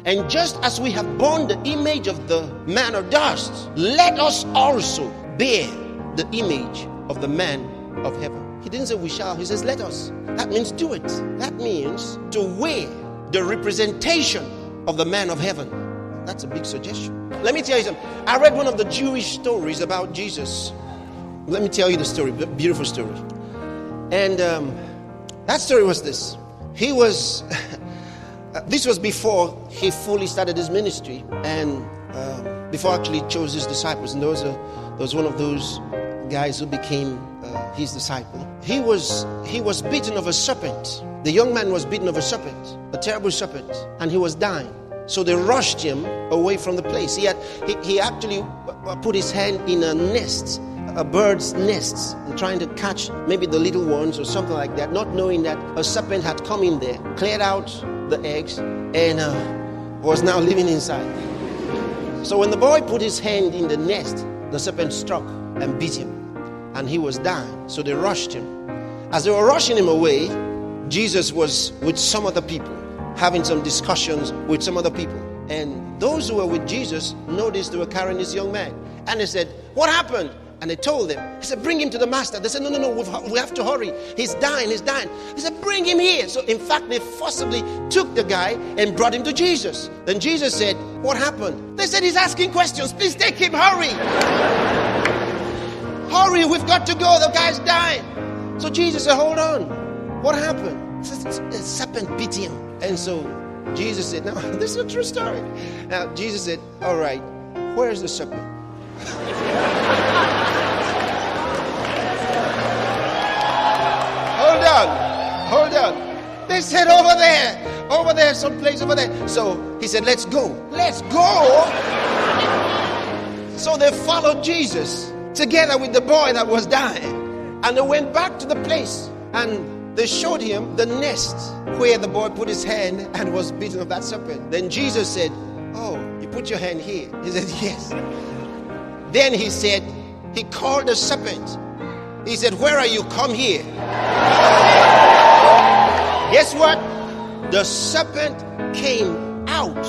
And just as we have borne the image of the man of dust, let us also bear the image of the man of heaven. He didn't say we shall, he says let us. That means do it. That means to wear the representation of the man of heaven. That's a big suggestion. Let me tell you something. I read one of the Jewish stories about Jesus. Let me tell you the story, beautiful story. And that story was this. He was, this was before he fully started his ministry, and before actually he chose his disciples. And there was one of those guys who became his disciple. He was bitten of a serpent. The young man was bitten of a serpent, a terrible serpent, and he was dying. So they rushed him away from the place. He actually put his hand in a nest, a bird's nest, and trying to catch maybe the little ones or something like that, not knowing that a serpent had come in there, cleared out the eggs, and was now living inside. So when the boy put his hand in the nest, the serpent struck and bit him, and he was dying. So they rushed him. As they were rushing him away, Jesus was with some other people, having some discussions with some other people. And those who were with Jesus noticed they were carrying this young man. And they said, what happened? And they told them. He said, bring him to the master. They said, no, we have to hurry. He's dying. He said, bring him here. So in fact, they forcibly took the guy and brought him to Jesus. Then Jesus said, what happened? They said, he's asking questions. Please take him, hurry. Hurry, we've got to go. The guy's dying. So Jesus said, hold on. What happened? He said, the serpent bit him. And so Jesus said, no, this is a true story. Now, Jesus said, all right, where's the serpent? Hold on. They said, over there, someplace over there. So he said, let's go. So they followed Jesus together with the boy that was dying. And they went back to the place, and they showed him the nest where the boy put his hand and was bitten of that serpent. Then Jesus said, oh, you put your hand here. He said, yes. Then he said, he called the serpent. He said, where are you? Come here. Guess what? The serpent came out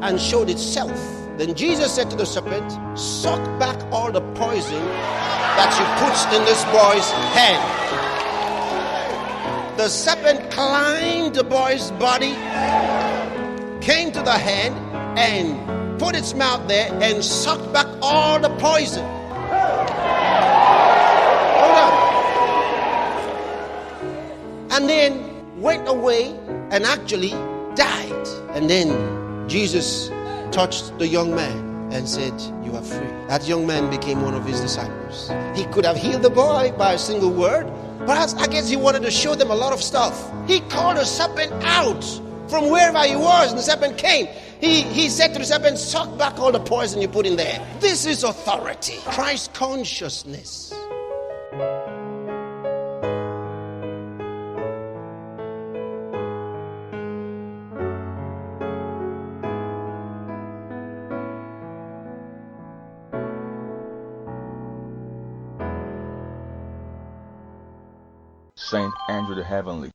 and showed itself. Then Jesus said to the serpent, suck back all the poison that you put in this boy's hand. The serpent climbed the boy's body, came to the hand, and put its mouth there and sucked back all the poison. Hold on. And then went away and actually died. And then Jesus touched the young man and said, you are free. That young man became one of his disciples. He could have healed the boy by a single word. Perhaps, I guess he wanted to show them a lot of stuff. He called the serpent out from wherever he was, and the serpent came. He said to the serpent, suck back all the poison you put in there. This is authority. Christ consciousness. Saint Andrew the Heavenly.